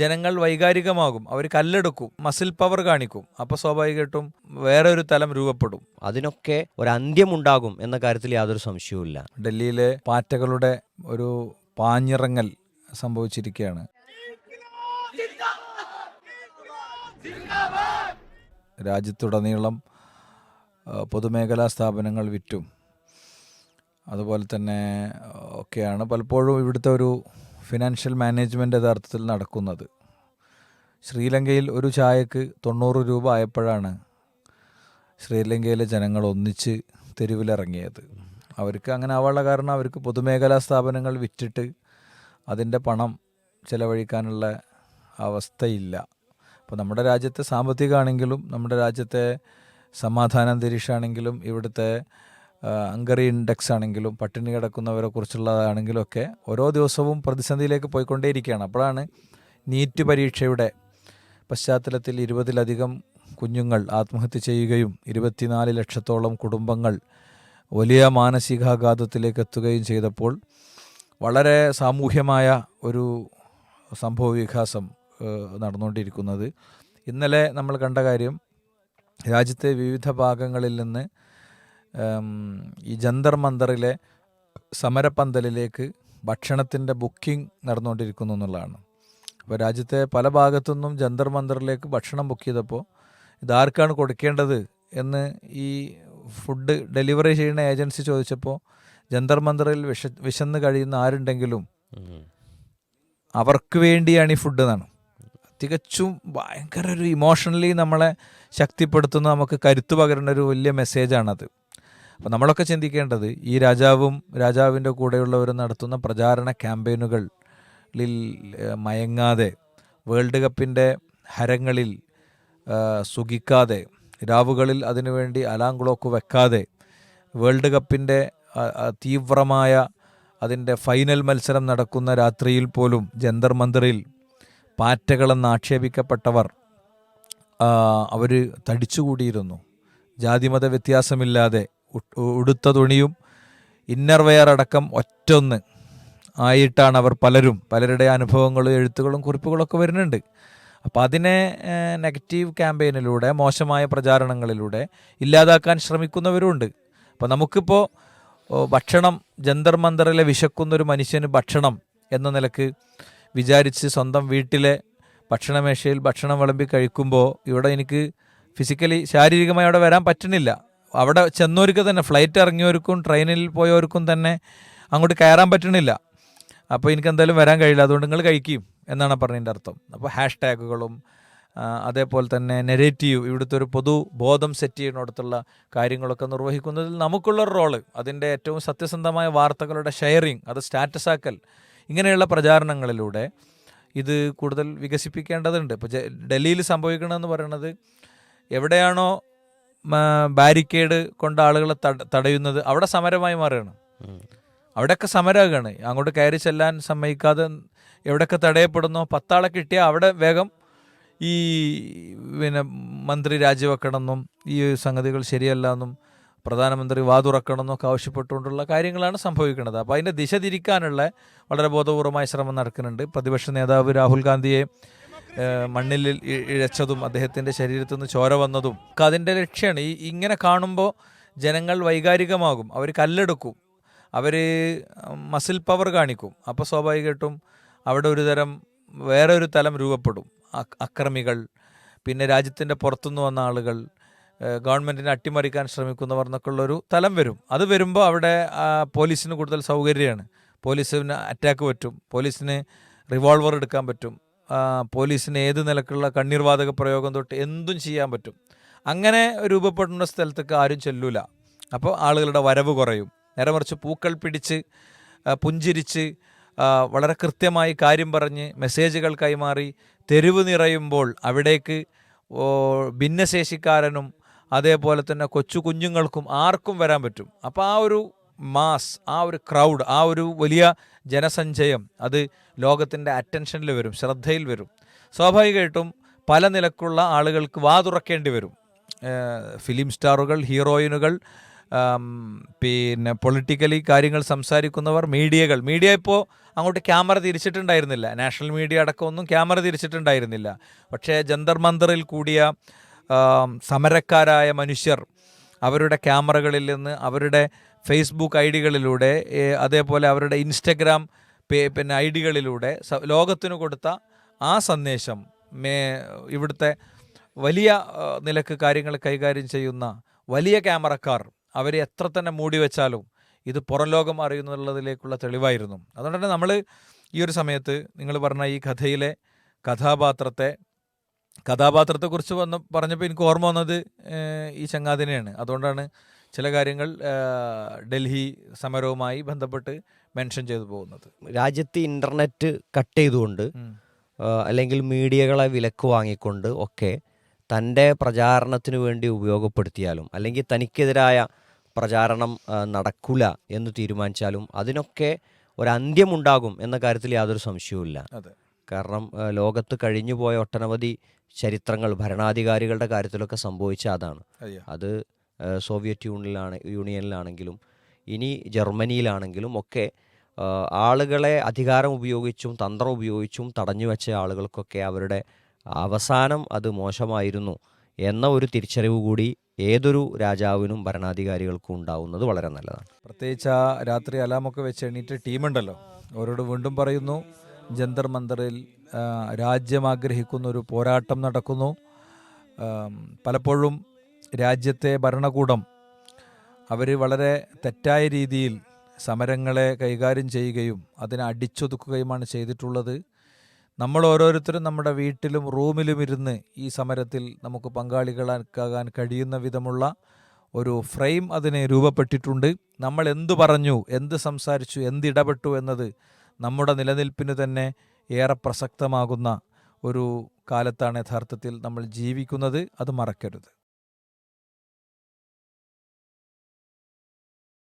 ജനങ്ങൾ വൈകാരികമാകും, അവർ കല്ലെടുക്കും, muscle power കാണിക്കും. അപ്പോൾ സ്വാഭാവികമായിട്ടും വേറെ ഒരു തലം രൂപപ്പെടും. അതിനൊക്കെ ഒരു അന്ത്യമുണ്ടാകും എന്ന കാര്യത്തിൽ യാതൊരു സംശയവുമില്ല. ഡൽഹിയിലെ പാറ്റകളുടെ ഒരു പാഞ്ഞിറങ്ങൽ സംഭവിച്ചിരിക്കുകയാണ്. രാജ്യത്തുടനീളം പൊതുമേഖലാ സ്ഥാപനങ്ങൾ വിറ്റും അതുപോലെ തന്നെ ഒക്കെയാണ് പലപ്പോഴും ഇവിടുത്തെ ഒരു ഫിനാൻഷ്യൽ മാനേജ്മെൻറ്റ് യഥാർത്ഥത്തിൽ നടക്കുന്നത്. ശ്രീലങ്കയിൽ ഒരു ചായക്ക് 90 രൂപ ആയപ്പോഴാണ് ശ്രീലങ്കയിലെ ജനങ്ങൾ ഒന്നിച്ച് തെരുവിലിറങ്ങിയത്. അവർക്ക് അങ്ങനെ ആവാനുള്ള കാരണം അവർക്ക് പൊതുമേഖലാ സ്ഥാപനങ്ങൾ വിറ്റിട്ട് അതിൻ്റെ പണം ചെലവഴിക്കാനുള്ള അവസ്ഥയില്ല. അപ്പോൾ നമ്മുടെ രാജ്യത്തെ സാമ്പത്തികമാണെങ്കിലും നമ്മുടെ രാജ്യത്തെ സമാധാന അന്തരീക്ഷമാണെങ്കിലും ഇവിടുത്തെ ഹംഗറി ഇൻഡെക്സ് ആണെങ്കിലും പട്ടിണി കിടക്കുന്നവരെ കുറിച്ചുള്ളതാണെങ്കിലും ഒക്കെ ഓരോ ദിവസവും പ്രതിസന്ധിയിലേക്ക് പോയിക്കൊണ്ടേയിരിക്കുകയാണ്. അപ്പോഴാണ് നീറ്റ് പരീക്ഷയുടെ പശ്ചാത്തലത്തിൽ 20-ലധികം കുഞ്ഞുങ്ങൾ ആത്മഹത്യ ചെയ്യുകയും 24 ലക്ഷത്തോളം കുടുംബങ്ങൾ വലിയ മാനസികാഘാതത്തിലേക്ക് എത്തുകയും ചെയ്തപ്പോൾ വളരെ സാമൂഹ്യമായ ഒരു സംഭവ വികാസം നടന്നുകൊണ്ടിരിക്കുന്നത്. ഇന്നലെ നമ്മൾ കണ്ട കാര്യം, രാജ്യത്തെ വിവിധ ഭാഗങ്ങളിൽ നിന്ന് ഈ ജന്തർ മന്ദറിലെ സമരപ്പന്തലിലേക്ക് ഭക്ഷണത്തിൻ്റെ ബുക്കിംഗ് നടന്നുകൊണ്ടിരിക്കുന്നു എന്നുള്ളതാണ്. അപ്പോൾ രാജ്യത്തെ പല ഭാഗത്തുനിന്നും ജന്തർ മന്ദറിലേക്ക് ഭക്ഷണം ബുക്ക് ചെയ്തപ്പോൾ ഇതാർക്കാണ് കൊടുക്കേണ്ടത് എന്ന് ഈ ഫുഡ് ഡെലിവറി ചെയ്യുന്ന ഏജൻസി ചോദിച്ചപ്പോൾ ജന്തർ മന്ദറിൽ വിശന്ന് കഴിയുന്ന ആരുണ്ടെങ്കിലും അവർക്ക് വേണ്ടിയാണ് ഈ ഫുഡ് എന്നാണ്. തികച്ചും ഭയങ്കര ഒരു ഇമോഷണലി നമ്മളെ ശക്തിപ്പെടുത്തുന്ന, നമുക്ക് കരുത്ത് പകരുന്ന ഒരു വലിയ മെസ്സേജാണത്. അപ്പോൾ നമ്മളൊക്കെ ചിന്തിക്കേണ്ടത് ഈ രാജാവും രാജാവിൻ്റെ കൂടെയുള്ളവരും നടത്തുന്ന പ്രചാരണ ക്യാമ്പയിനുകളിൽ മയങ്ങാതെ, വേൾഡ് കപ്പിൻ്റെ ഹരങ്ങളിൽ സുഖിക്കാതെ, രാവുകളിൽ അതിനുവേണ്ടി അലാം ക്ലോക്ക് വെക്കാതെ, വേൾഡ് കപ്പിൻ്റെ തീവ്രമായ അതിൻ്റെ ഫൈനൽ മത്സരം നടക്കുന്ന രാത്രിയിൽ പോലും ജന്തർ മന്ദറിൽ പാറ്റകളെന്ന് ആക്ഷേപിക്കപ്പെട്ടവർ അവർ തടിച്ചുകൂടിയിരുന്നു. ജാതിമത വ്യത്യാസമില്ലാതെ ഉടുത്ത തുണിയും ഇന്നർ വെയർ അടക്കം ഒറ്റൊന്ന് ആയിട്ടാണ് അവർ പലരുടെ അനുഭവങ്ങളും എഴുത്തുകളും കുറിപ്പുകളൊക്കെ വരുന്നുണ്ട്. അപ്പോൾ അതിനെ നെഗറ്റീവ് ക്യാമ്പയിനിലൂടെ, മോശമായ പ്രചാരണങ്ങളിലൂടെ ഇല്ലാതാക്കാൻ ശ്രമിക്കുന്നവരുണ്ട്. അപ്പോൾ നമുക്കിപ്പോൾ ഭക്ഷണം, ജന്തർ മന്ദറിലെ വിശക്കുന്നൊരു മനുഷ്യന് ഭക്ഷണം എന്ന നിലക്ക് വിചാരിച്ച് സ്വന്തം വീട്ടിലെ ഭക്ഷണമേശയിൽ ഭക്ഷണം വിളമ്പി കഴിക്കുമ്പോൾ ഇവിടെ എനിക്ക് ഫിസിക്കലി ശാരീരികമായി അവിടെ വരാൻ പറ്റുന്നില്ല. അവിടെ ചെന്നവർക്ക് തന്നെ, ഫ്ലൈറ്റ് ഇറങ്ങിയവർക്കും ട്രെയിനിൽ പോയവർക്കും തന്നെ അങ്ങോട്ട് കയറാൻ പറ്റണില്ല. അപ്പോൾ എനിക്ക് എന്തായാലും വരാൻ കഴിയില്ല, അതുകൊണ്ട് നിങ്ങൾ കഴിക്കും എന്നാണ് പറഞ്ഞതിൻ്റെ അർത്ഥം. അപ്പോൾ ഹാഷ് ടാഗുകളും അതേപോലെ തന്നെ നെഗറ്റീവ്, ഇവിടുത്തെ ഒരു പൊതുബോധം സെറ്റ് ചെയ്യുന്നിടത്തുള്ള കാര്യങ്ങളൊക്കെ നിർവഹിക്കുന്നതിൽ നമുക്കുള്ളൊരു റോള്, അതിൻ്റെ ഏറ്റവും സത്യസന്ധമായ വാർത്തകളുടെ ഷെയറിങ്, അത് സ്റ്റാറ്റസ് ആക്കൽ, ഇങ്ങനെയുള്ള പ്രചാരണങ്ങളിലൂടെ ഇത് കൂടുതൽ വികസിപ്പിക്കേണ്ടതുണ്ട്. ഇപ്പോൾ ഡൽഹിയിൽ സംഭവിക്കണമെന്ന് പറയുന്നത്, എവിടെയാണോ ബാരിക്കേഡ് കൊണ്ട് ആളുകളെ തടയുന്നത് അവിടെ സമരമായി മാറുകയാണ്. അവിടെയൊക്കെ സമരമാകുകയാണ്. അങ്ങോട്ട് കയറി ചെല്ലാൻ സമ്മതിക്കാതെ എവിടെയൊക്കെ തടയപ്പെടുന്നോ 10 ആളെ കിട്ടിയാൽ അവിടെ വേഗം ഈ മന്ത്രി രാജിവെക്കണമെന്നും ഈ സംഗതികൾ ശരിയല്ല എന്നും പ്രധാനമന്ത്രി വാതുറക്കണമെന്നൊക്കെ ആവശ്യപ്പെട്ടുകൊണ്ടുള്ള കാര്യങ്ങളാണ് സംഭവിക്കുന്നത്. അപ്പോൾ അതിൻ്റെ ദിശ തിരിക്കാനുള്ള വളരെ ബോധപൂർവമായ ശ്രമം നടക്കുന്നുണ്ട്. പ്രതിപക്ഷ നേതാവ് രാഹുൽ ഗാന്ധിയെ മണ്ണിൽ ഇഴച്ചതും അദ്ദേഹത്തിൻ്റെ ശരീരത്തിൽ നിന്ന് ചോര വന്നതും ഒക്കെ അതിൻ്റെ ലക്ഷ്യമാണ്. ഇങ്ങനെ കാണുമ്പോൾ ജനങ്ങൾ വൈകാരികമാകും, അവർ കല്ലെടുക്കും, അവർ മസിൽ പവർ കാണിക്കും. അപ്പോൾ സ്വാഭാവികമായിട്ടും അവിടെ വേറെ ഒരു തലം രൂപപ്പെടും. അക്രമികൾ, പിന്നെ രാജ്യത്തിൻ്റെ പുറത്തുനിന്ന് വന്ന ആളുകൾ, ഗവൺമെൻറ്റിനെ അട്ടിമറിക്കാൻ ശ്രമിക്കുന്നവർ എന്നൊക്കെയുള്ളൊരു തലം വരും. അത് വരുമ്പോൾ അവിടെ പോലീസിന് കൂടുതൽ സൗകര്യമാണ്. പോലീസിന് അറ്റാക്ക് പറ്റും, പോലീസിന് റിവോൾവർ എടുക്കാൻ പറ്റും, പോലീസിന് ഏത് നിലക്കുള്ള കണ്ണീർവാതക പ്രയോഗം തൊട്ട് എന്തും ചെയ്യാൻ പറ്റും. അങ്ങനെ രൂപപ്പെടുന്ന സ്ഥലത്തേക്ക് ആരും ചെല്ലൂല. അപ്പോൾ ആളുകളുടെ വരവ് കുറയും. നേരെ മറിച്ച് പൂക്കൾ പിടിച്ച് പുഞ്ചിരിച്ച് വളരെ കൃത്യമായി കാര്യം പറഞ്ഞ് മെസ്സേജുകൾ കൈമാറി തെരുവ് നിറയുമ്പോൾ അവിടേക്ക് ഭിന്നശേഷിക്കാരനും അതേപോലെ തന്നെ കൊച്ചു കുഞ്ഞുങ്ങൾക്കും ആർക്കും വരാൻ പറ്റും. അപ്പോൾ ആ ഒരു മാസ്, ആ ഒരു ക്രൗഡ്, ആ ഒരു വലിയ ജനസഞ്ചയം അത് ലോകത്തിൻ്റെ അറ്റൻഷനിൽ വരും, ശ്രദ്ധയിൽ വരും. സ്വാഭാവികമായിട്ടും പല നിലക്കുള്ള ആളുകൾക്ക് വാതുറക്കേണ്ടി വരും. ഫിലിം സ്റ്റാറുകൾ, ഹീറോയിനുകൾ, പിന്നെ പൊളിറ്റിക്കലി കാര്യങ്ങൾ സംസാരിക്കുന്നവർ, മീഡിയ ഇപ്പോൾ അങ്ങോട്ട് ക്യാമറ തിരിച്ചിട്ടുണ്ടായിരുന്നില്ല. നാഷണൽ മീഡിയ അടക്കമൊന്നും ക്യാമറ തിരിച്ചിട്ടുണ്ടായിരുന്നില്ല. പക്ഷേ ജന്തർ മന്ദറിൽ കൂടിയ സമരക്കാരായ മനുഷ്യർ അവരുടെ ക്യാമറകളിൽ നിന്ന്, അവരുടെ ഫേസ്ബുക്ക് ഐ ഡികളിലൂടെ, അതേപോലെ അവരുടെ ഇൻസ്റ്റഗ്രാം പിന്നെ ഐ ഡികളിലൂടെ ലോകത്തിന് കൊടുത്ത ആ സന്ദേശം ഇവിടുത്തെ വലിയ നിലക്ക് കാര്യങ്ങൾ കൈകാര്യം ചെയ്യുന്ന വലിയ ക്യാമറക്കാർ അവരെ എത്ര തന്നെ മൂടി വെച്ചാലും ഇത് പുറം ലോകം അറിയുന്നുള്ളതിലേക്കുള്ള തെളിവായിരുന്നു. അതുകൊണ്ട് തന്നെ നമ്മൾ ഈ ഒരു സമയത്ത് നിങ്ങൾ പറഞ്ഞ ഈ കഥയിലെ കഥാപാത്രത്തെക്കുറിച്ച് പറഞ്ഞപ്പോൾ എനിക്ക് ഓർമ്മ വന്നത് ഈ ചങ്ങാതിനെയാണ്. അതുകൊണ്ടാണ് ചില കാര്യങ്ങൾ ഡൽഹി സമരവുമായി ബന്ധപ്പെട്ട് മെൻഷൻ ചെയ്തു പോകുന്നത്. രാജ്യത്ത് ഇൻ്റർനെറ്റ് കട്ട് ചെയ്തുകൊണ്ട് അല്ലെങ്കിൽ മീഡിയകളെ വിലക്ക് വാങ്ങിക്കൊണ്ട് ഒക്കെ തൻ്റെ പ്രചാരണത്തിന് വേണ്ടി ഉപയോഗപ്പെടുത്തിയാലും, അല്ലെങ്കിൽ തനിക്കെതിരായ പ്രചാരണം നടക്കില്ല എന്ന് തീരുമാനിച്ചാലും അതിനൊക്കെ ഒരന്ത്യമുണ്ടാകും എന്ന കാര്യത്തിൽ യാതൊരു സംശയവുമില്ല. കാരണം ലോകത്ത് കഴിഞ്ഞുപോയ ഒട്ടനവധി ചരിത്രങ്ങൾ ഭരണാധികാരികളുടെ കാര്യത്തിലൊക്കെ സംഭവിച്ച അതാണ്. അത് സോവിയറ്റ് യൂണിയനിലാണെങ്കിലും ഇനി ജർമ്മനിയിലാണെങ്കിലും ഒക്കെ ആളുകളെ അധികാരം ഉപയോഗിച്ചും തന്ത്രം ഉപയോഗിച്ചും തടഞ്ഞു വെച്ച ആളുകൾക്കൊക്കെ അവരുടെ അവസാനം അത് മോശമായിരുന്നു എന്ന ഒരു തിരിച്ചറിവ് കൂടി ഏതൊരു രാജാവിനും ഭരണാധികാരികൾക്കും ഉണ്ടാവുന്നത് വളരെ നല്ലതാണ്. പ്രത്യേകിച്ച് ആ രാത്രി അലാമൊക്കെ വെച്ച് എണീറ്റ് ടീമുണ്ടല്ലോ, അവരോട് വീണ്ടും പറയുന്നു, ജന്തർ മന്ദറിൽ രാജ്യം ആഗ്രഹിക്കുന്ന ഒരു പോരാട്ടം നടക്കുന്നു. പലപ്പോഴും രാജ്യത്തെ ഭരണകൂടം അവർ വളരെ തെറ്റായ രീതിയിൽ സമരങ്ങളെ കൈകാര്യം ചെയ്യുകയും അതിനെ അടിച്ചൊതുക്കുകയുമാണ് ചെയ്തിട്ടുള്ളത്. നമ്മൾ ഓരോരുത്തരും നമ്മുടെ വീട്ടിലും റൂമിലും ഇരുന്ന് ഈ സമരത്തിൽ നമുക്ക് പങ്കാളികളാകാൻ കഴിയുന്ന വിധമുള്ള ഒരു ഫ്രെയിം അതിനെ രൂപപ്പെട്ടിട്ടുണ്ട്. നമ്മൾ എന്തു പറഞ്ഞു, എന്ത് സംസാരിച്ചു, എന്തിടപെട്ടു എന്നത് നമ്മുടെ നിലനിൽപ്പിന് തന്നെ ഏറെ പ്രസക്തമാകുന്ന ഒരു കാലത്താണ് യഥാർത്ഥത്തിൽ നമ്മൾ ജീവിക്കുന്നത്. അത് മറക്കരുത്.